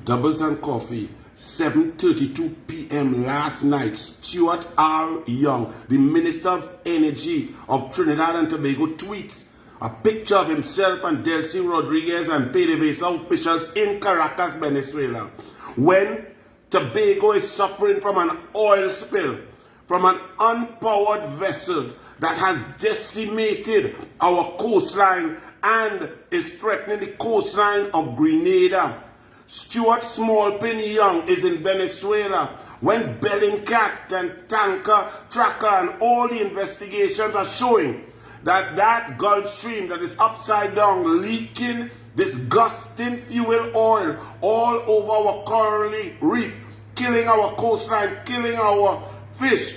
Doubles and Coffee, 7:32 p.m. last night. Stuart R. Young, the Minister of Energy of Trinidad and Tobago, tweets a picture of himself and Delcy Rodriguez and PDVSA officials in Caracas, Venezuela, when Tobago is suffering from an oil spill from an unpowered vessel that has decimated our coastline and is threatening the coastline of Grenada. Stuart Smallpin Young is in Venezuela when Bellingcat and Tanker Tracker and all the investigations are showing that Gulf Stream that is upside down, leaking disgusting fuel oil all over our coral reef, killing our coastline, killing our fish,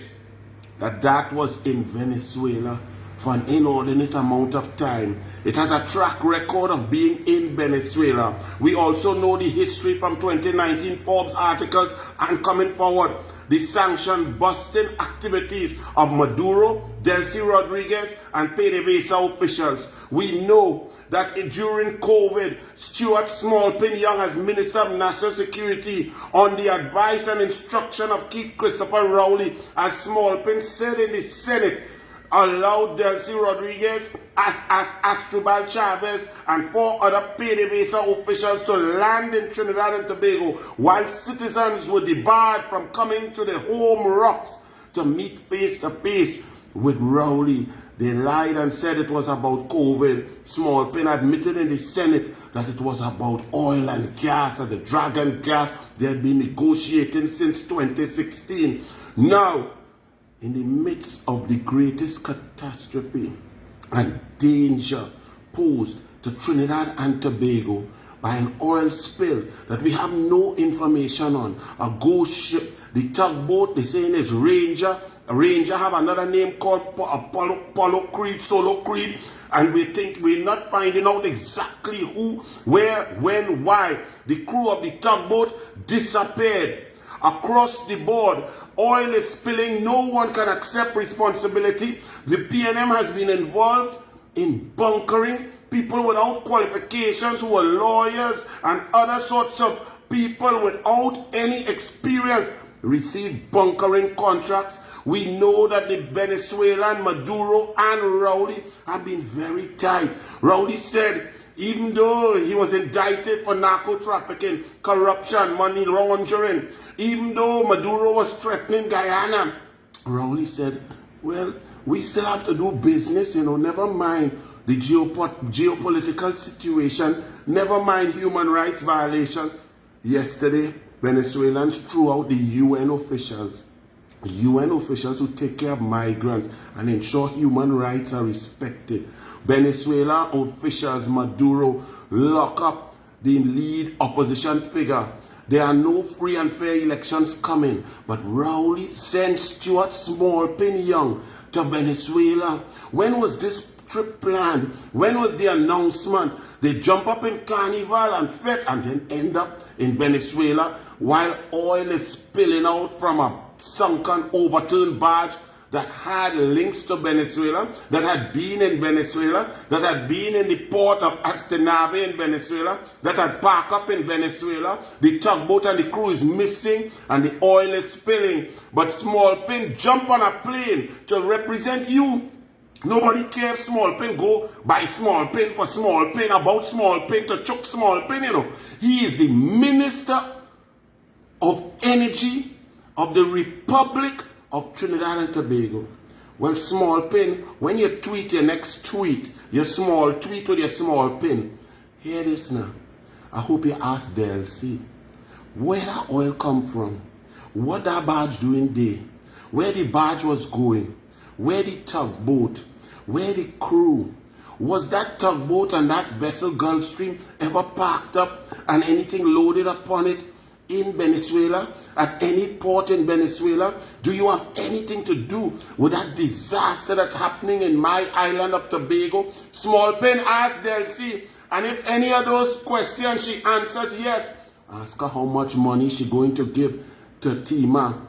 that was in Venezuela for an inordinate amount of time. It has a track record of being in Venezuela. We also know the history from 2019 Forbes articles and coming forward, the sanction busting activities of Maduro, Delcy Rodriguez, and PDVSA officials. We know that during COVID, Stuart Smallpin Young, as Minister of National Security, on the advice and instruction of Keith Christopher Rowley, as Smallpin said in the Senate, allowed Delcy Rodriguez, as Astrubal Chavez, and 4 other PDVSA officials to land in Trinidad and Tobago, while citizens were debarred from coming to the home rocks to meet face to face with Rowley. They lied and said it was about COVID. Smallpin admitted in the Senate that it was about oil and gas, and the Dragon gas they had been negotiating since 2016. Now, in the midst of the greatest catastrophe and danger posed to Trinidad and Tobago by an oil spill that we have no information on, a ghost ship, the tugboat, they saying it's Ranger. Ranger have another name called Apollo Creed, Solo Creed, and we're not finding out exactly who, where, when, why. The crew of the tugboat disappeared. Across the board, oil is spilling. No one can accept responsibility. The PNM has been involved in bunkering people without qualifications who are lawyers and other sorts of people without any experience receive bunkering contracts. We know that the Venezuelan Maduro and Rowley have been very tight. Rowley said, even though he was indicted for narco trafficking, corruption, money laundering, even though Maduro was threatening Guyana, Rowley said, well, we still have to do business, never mind the geopolitical situation, never mind human rights violations. Yesterday, Venezuelans threw out the UN officials who take care of migrants and ensure human rights are respected. Venezuela officials, Maduro, lock up the lead opposition figure. There are no free and fair elections coming, but Rowley sent Stuart Smallpin Young to Venezuela. When was this trip planned? When was the announcement? They jump up in Carnival and Fete and then end up in Venezuela while oil is spilling out from a sunken, overturned barge that had links to Venezuela, that had been in Venezuela, that had been in the port of Astenave in Venezuela, that had parked up in Venezuela. The tugboat and the crew is missing and the oil is spilling. But Smallpin jump on a plane to represent you. Nobody cares. Smallpin go by Smallpin for Smallpin, about Smallpin, to choke Smallpin, He is the Minister of Energy of the Republic of Trinidad and Tobago. Well, Smallpin, when you tweet your next tweet, your small tweet with your small pin, hear this now. I hope you ask Delcy, where that oil come from? What that barge doing there? Where the barge was going? Where the tugboat? Where the crew? Was that tugboat and that vessel Gulf Stream ever parked up and anything loaded upon it in Venezuela, at any port in Venezuela? Do you have anything to do with that disaster that's happening in my island of Tobago? Smallpin asked Delcy, and if any of those questions she answers yes, ask her how much money she going to give to Tima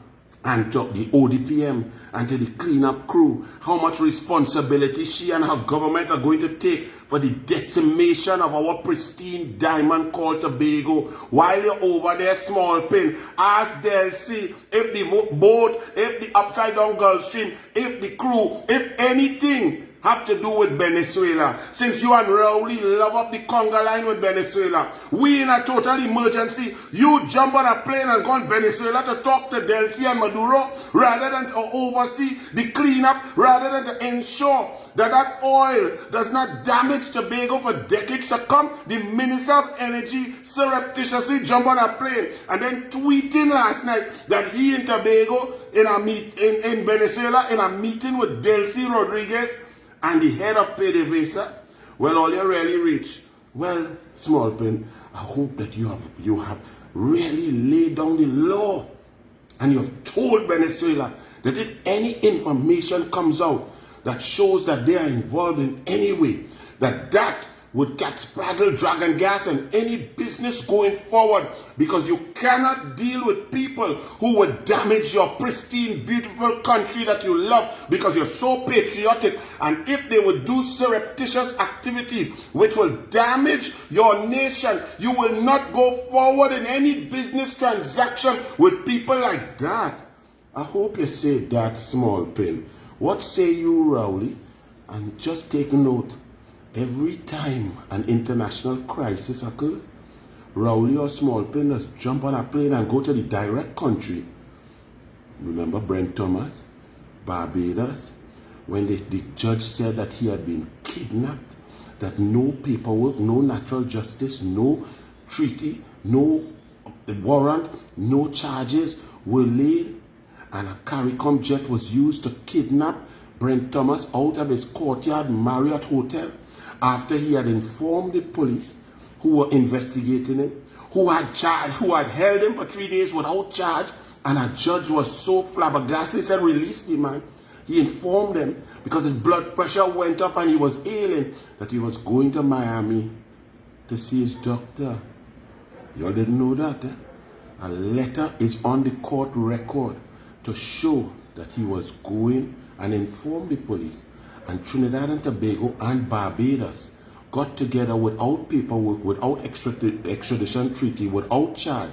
and to the ODPM and to the cleanup crew, how much responsibility she and her government are going to take for the decimation of our pristine diamond called Tobago. While you're over there, small pin, ask Delcy if the boat, if the upside down Gulf Stream, if the crew, if anything have to do with Venezuela. Since you and Rowley love up the conga line with Venezuela, we in a total emergency, you jump on a plane and go to Venezuela to talk to Delcy and Maduro rather than to oversee the cleanup, rather than to ensure that that oil does not damage Tobago for decades to come. The Minister of Energy surreptitiously jumped on a plane and then tweeting last night that he in Tobago in Venezuela in a meeting with Delcy Rodriguez and the head of PDVSA. Well, all you really reach. Well, small pin, I hope that you have really laid down the law and you have told Venezuela that if any information comes out that shows that they are involved in any way, that would catch Spraddle, Dragon Gas, and any business going forward, because you cannot deal with people who would damage your pristine, beautiful country that you love because you're so patriotic. And if they would do surreptitious activities which will damage your nation, you will not go forward in any business transaction with people like that. I hope you say that, small pin. What say you, Rowley? And just take note. Every time an international crisis occurs, Rowley or small pin just jump on a plane and go to the direct country. Remember Brent Thomas, Barbados, when the judge said that he had been kidnapped, that no paperwork, no natural justice, no treaty, no warrant, no charges were laid, and a CARICOM jet was used to kidnap Brent Thomas out of his courtyard Marriott Hotel, after he had informed the police who were investigating him, who had held him for 3 days without charge, and a judge was so flabbergasted, he said, release the man. He informed them, because his blood pressure went up and he was ailing, that he was going to Miami to see his doctor. Y'all didn't know that, eh? A letter is on the court record to show that he was going and informed the police. And Trinidad and Tobago and Barbados got together without paperwork, without extradition treaty, without charge,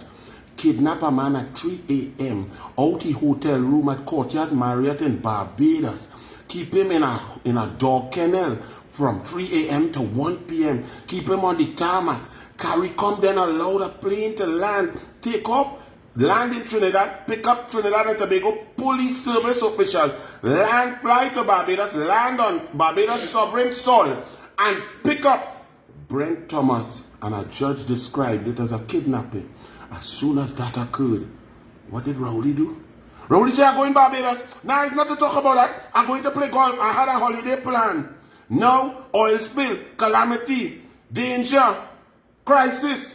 kidnap a man at 3 a.m. out the hotel room at Courtyard Marriott in Barbados, keep him in a dog kennel from 3 a.m. to 1 p.m., keep him on the tarmac. CARICOM then allowed a plane to land, take off, land in Trinidad, pick up Trinidad and Tobago police service officials, fly to Barbados, land on Barbados sovereign soil, and pick up Brent Thomas. And a judge described it as a kidnapping. As soon as that occurred, what did Rowley do? Rowley said, I'm going to Barbados. Now it's not to talk about that. I'm going to play golf. I had a holiday plan. Now, oil spill, calamity, danger, crisis.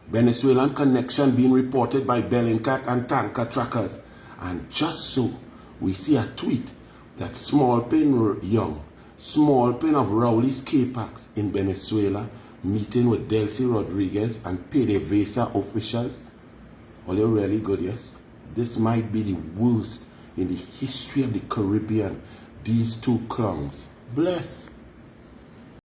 Venezuelan connection being reported by Bellingcat and tanker trackers. And just so, we see a tweet that small pin young, small pin of Rowley's K-Pax in Venezuela, meeting with Delcy Rodriguez and PDVSA officials. All you really good, yes? This might be the worst in the history of the Caribbean. These two clowns. Bless.